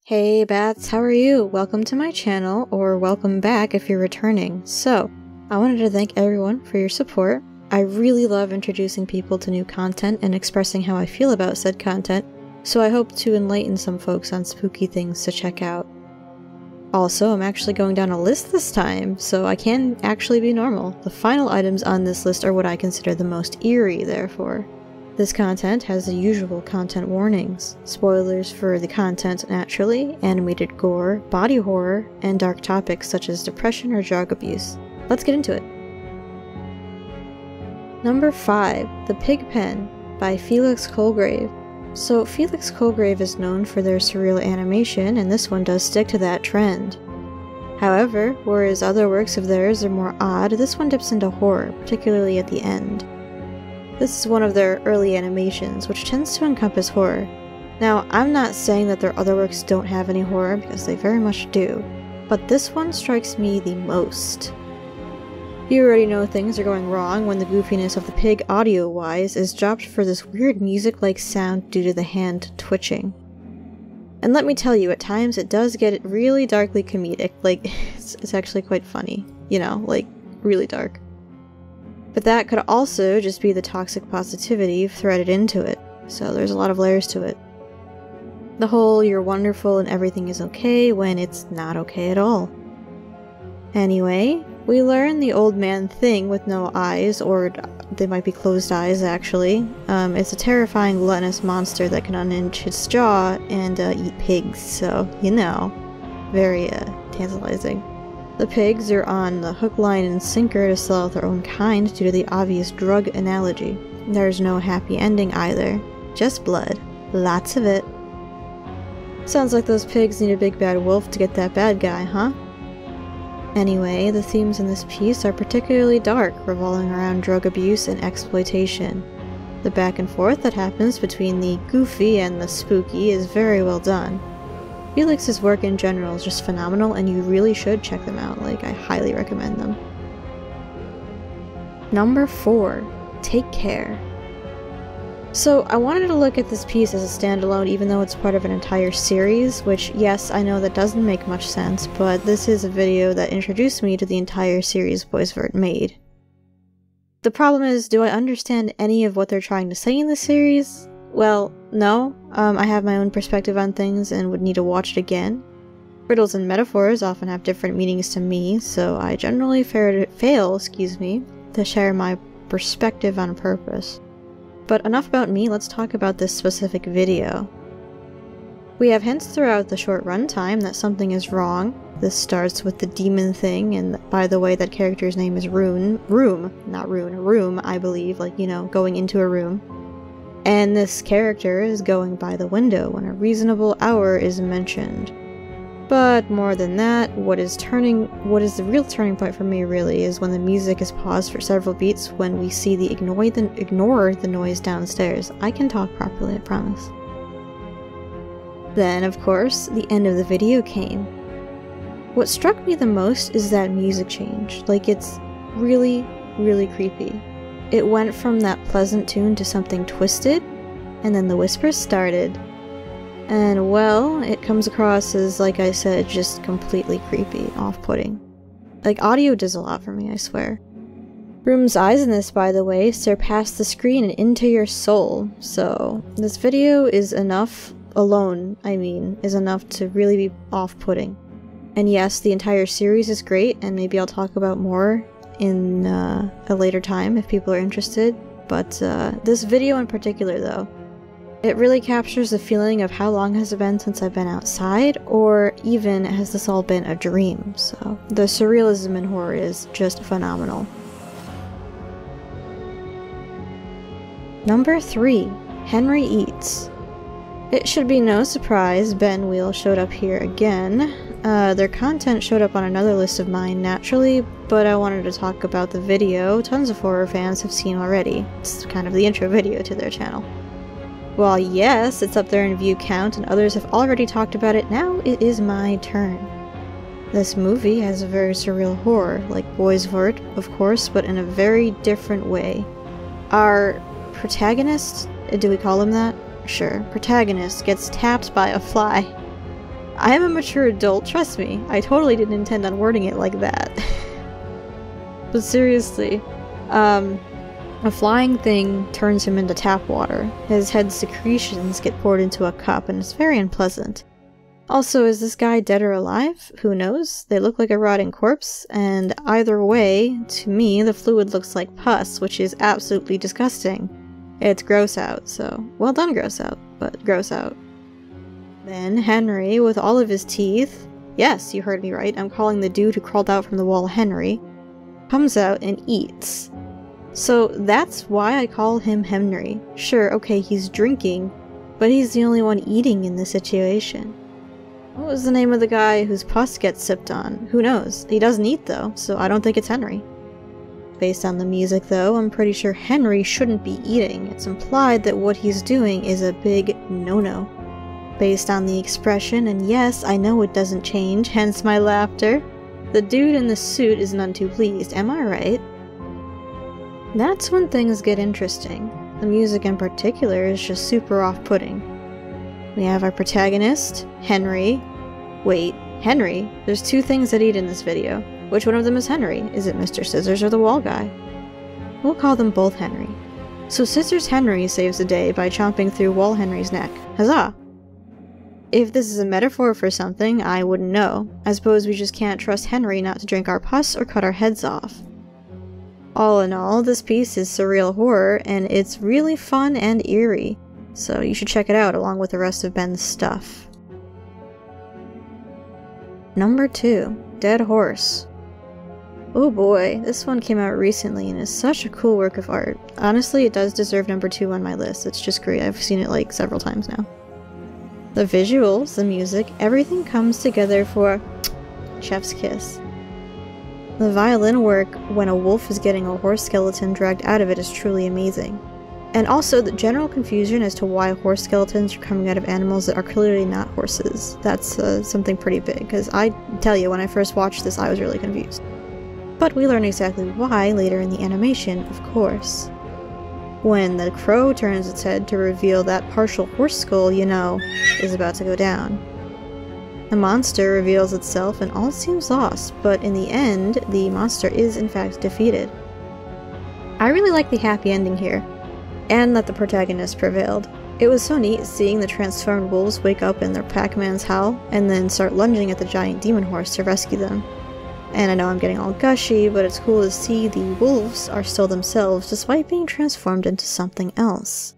Hey Bats, how are you? Welcome to my channel, or welcome back if you're returning. So, I wanted to thank everyone for your support. I really love introducing people to new content and expressing how I feel about said content, so I hope to enlighten some folks on spooky things to check out. Also, I'm actually going down a list this time, so I can actually be normal. The final items on this list are what I consider the most eerie, therefore. This content has the usual content warnings, spoilers for the content naturally, animated gore, body horror, and dark topics such as depression or drug abuse. Let's get into it. Number 5. The Pig Pen by Felix Colgrave. So Felix Colgrave is known for their surreal animation, and this one does stick to that trend. However, whereas other works of theirs are more odd, this one dips into horror, particularly at the end. This is one of their early animations, which tends to encompass horror. Now, I'm not saying that their other works don't have any horror, because they very much do, but this one strikes me the most. You already know things are going wrong when the goofiness of the pig audio-wise is dropped for this weird music-like sound due to the hand twitching. And let me tell you, at times it does get really darkly comedic, like, it's actually quite funny, you know, like, really dark. But that could also just be the toxic positivity threaded into it, so there's a lot of layers to it. The whole you're wonderful and everything is okay when it's not okay at all. Anyway, we learn the old man thing with no eyes, or they might be closed eyes actually. It's a terrifying gluttonous monster that can unhinge its jaw and eat pigs, so you know, very tantalizing. The pigs are on the hook, line, and sinker to sell out their own kind due to the obvious drug analogy. There's no happy ending either. Just blood. Lots of it. Sounds like those pigs need a big bad wolf to get that bad guy, huh? Anyway, the themes in this piece are particularly dark, revolving around drug abuse and exploitation. The back and forth that happens between the goofy and the spooky is very well done. Felix's work in general is just phenomenal, and you really should check them out. Like, I highly recommend them. Number 4. Take Care. So, I wanted to look at this piece as a standalone even though it's part of an entire series, which, yes, I know that doesn't make much sense, but this is a video that introduced me to the entire series Boys Vert made. The problem is, do I understand any of what they're trying to say in the series? Well, no. I have my own perspective on things and would need to watch it again. Riddles and metaphors often have different meanings to me, so I generally fail to share my perspective on purpose. But enough about me, let's talk about this specific video. We have hints throughout the short runtime that something is wrong. This starts with the demon thing, and by the way, that character's name is Room, I believe, like, you know, going into a room. And this character is going by the window when a reasonable hour is mentioned. But more than that, what is the real turning point for me really is when the music is paused for several beats when we see the ignore the noise downstairs. I can talk properly, I promise. Then, of course, the end of the video came. What struck me the most is that music change. Like, it's really, really creepy. It went from that pleasant tune to something twisted, and then the whispers started. And well, it comes across as, like I said, just completely creepy, off-putting. Like, audio does a lot for me, I swear. Room's eyes in this, by the way, surpass the screen and into your soul, so this video is enough, is enough to really be off-putting. And yes, the entire series is great, and maybe I'll talk about more in a later time if people are interested, but this video in particular though, it really captures the feeling of how long has it been since I've been outside, or even has this all been a dream, so the surrealism in horror is just phenomenal. Number 3. Henry Eats. It should be no surprise Ben Wheel showed up here again. Their content showed up on another list of mine naturally, but I wanted to talk about the video tons of horror fans have seen already. It's kind of the intro video to their channel. While yes, it's up there in view count and others have already talked about it, now it is my turn. This movie has a very surreal horror, like Boys Vert, of course, but in a very different way. Our protagonist, do we call him that? Sure, protagonist gets tapped by a fly. I am a mature adult, trust me. I totally didn't intend on wording it like that. But seriously, a flying thing turns him into tap water. His head's secretions get poured into a cup, and it's very unpleasant. Also, is this guy dead or alive? Who knows? They look like a rotting corpse, and either way, to me, the fluid looks like pus, which is absolutely disgusting. It's gross out, so well done gross out, but gross out. Then Henry, with all of his teeth, yes, you heard me right, I'm calling the dude who crawled out from the wall Henry, comes out and eats. So that's why I call him Henry. Sure, okay, he's drinking, but he's the only one eating in this situation. What was the name of the guy whose pus gets sipped on? Who knows? He doesn't eat though, so I don't think it's Henry. Based on the music though, I'm pretty sure Henry shouldn't be eating. It's implied that what he's doing is a big no-no. Based on the expression, and yes, I know it doesn't change, hence my laughter, the dude in the suit is none too pleased, am I right? That's when things get interesting. The music in particular is just super off-putting. We have our protagonist, Henry. Wait, Henry? There's two things that eat in this video. Which one of them is Henry? Is it Mr. Scissors or the wall guy? We'll call them both Henry. So Scissors Henry saves the day by chomping through Wall Henry's neck. Huzzah! If this is a metaphor for something, I wouldn't know. I suppose we just can't trust Henry not to drink our pus or cut our heads off. All in all, this piece is surreal horror, and it's really fun and eerie, so you should check it out along with the rest of Ben's stuff. Number 2. Dead Horse. Oh boy, this one came out recently and is such a cool work of art. Honestly, it does deserve number 2 on my list. It's just great. I've seen it like several times now. The visuals, the music, everything comes together for chef's kiss. The violin work when a wolf is getting a horse skeleton dragged out of it is truly amazing. And also the general confusion as to why horse skeletons are coming out of animals that are clearly not horses. That's something pretty big, because I tell you, when I first watched this I was really confused. But we learn exactly why later in the animation, of course. When the crow turns its head to reveal that partial horse skull, you know, is about to go down. The monster reveals itself and all seems lost, but in the end, the monster is in fact defeated. I really like the happy ending here, and that the protagonist prevailed. It was so neat seeing the transformed wolves wake up in their Pac-Man's howl, and then start lunging at the giant demon horse to rescue them. And I know I'm getting all gushy, but it's cool to see the wolves are still themselves despite being transformed into something else.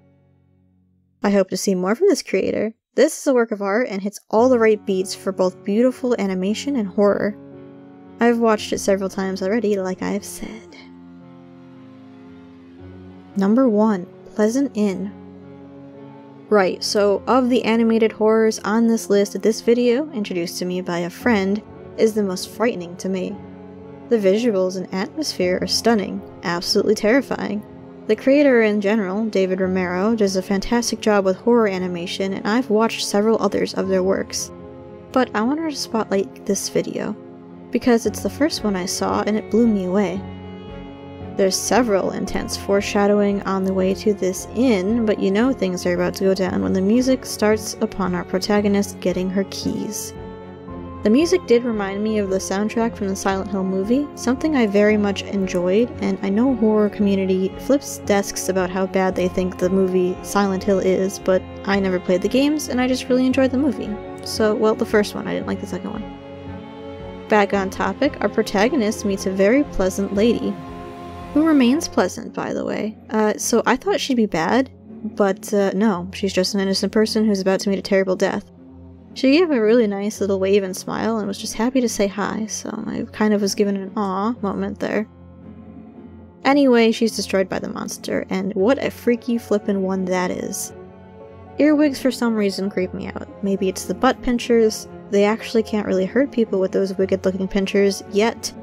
I hope to see more from this creator. This is a work of art and hits all the right beats for both beautiful animation and horror. I've watched it several times already, like I've said. Number 1. Pleasant Inn. Right, so of the animated horrors on this list, this video, introduced to me by a friend, is the most frightening to me. The visuals and atmosphere are stunning, absolutely terrifying. The creator in general, David Romero, does a fantastic job with horror animation, and I've watched several others of their works. But I wanted to spotlight this video, because it's the first one I saw and it blew me away. There's several intense foreshadowing on the way to this inn, but you know things are about to go down when the music starts upon our protagonist getting her keys. The music did remind me of the soundtrack from the Silent Hill movie, something I very much enjoyed, and I know horror community flips desks about how bad they think the movie Silent Hill is, but I never played the games and I just really enjoyed the movie. So, well, the first one, I didn't like the second one. Back on topic, our protagonist meets a very pleasant lady, who remains pleasant, by the way. So I thought she'd be bad, but no, she's just an innocent person who's about to meet a terrible death. She gave a really nice little wave and smile and was just happy to say hi, so I kind of was given an aw moment there. Anyway, she's destroyed by the monster, and what a freaky flippin' one that is. Earwigs for some reason creep me out. Maybe it's the butt pinchers. They actually can't really hurt people with those wicked looking pinchers, yet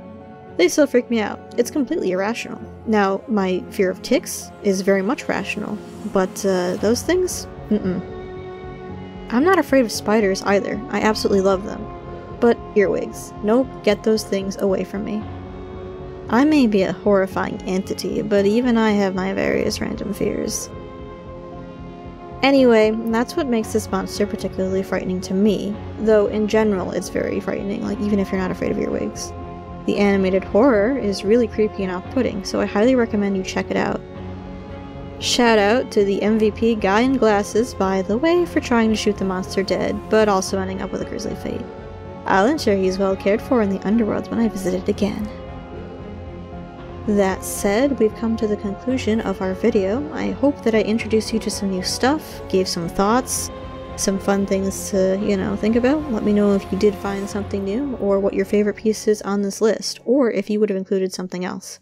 they still freak me out. It's completely irrational. Now, my fear of ticks is very much rational, but those things? Mm-mm. I'm not afraid of spiders either. I absolutely love them. But earwigs. Nope, get those things away from me. I may be a horrifying entity, but even I have my various random fears. Anyway, that's what makes this monster particularly frightening to me, though in general it's very frightening, like even if you're not afraid of earwigs. The animated horror is really creepy and off-putting, so I highly recommend you check it out. Shout out to the MVP guy in glasses, by the way, for trying to shoot the monster dead, but also ending up with a grisly fate. I'll ensure he's well cared for in the underworld when I visit it again. That said, we've come to the conclusion of our video. I hope that I introduced you to some new stuff, gave some thoughts, some fun things to, think about. Let me know if you did find something new, or what your favorite piece is on this list, or if you would have included something else.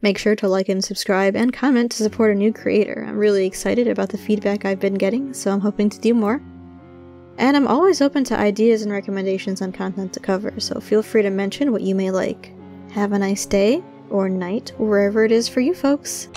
Make sure to like and subscribe and comment to support a new creator. I'm really excited about the feedback I've been getting, so I'm hoping to do more. And I'm always open to ideas and recommendations on content to cover, so feel free to mention what you may like. Have a nice day, or night, wherever it is for you folks.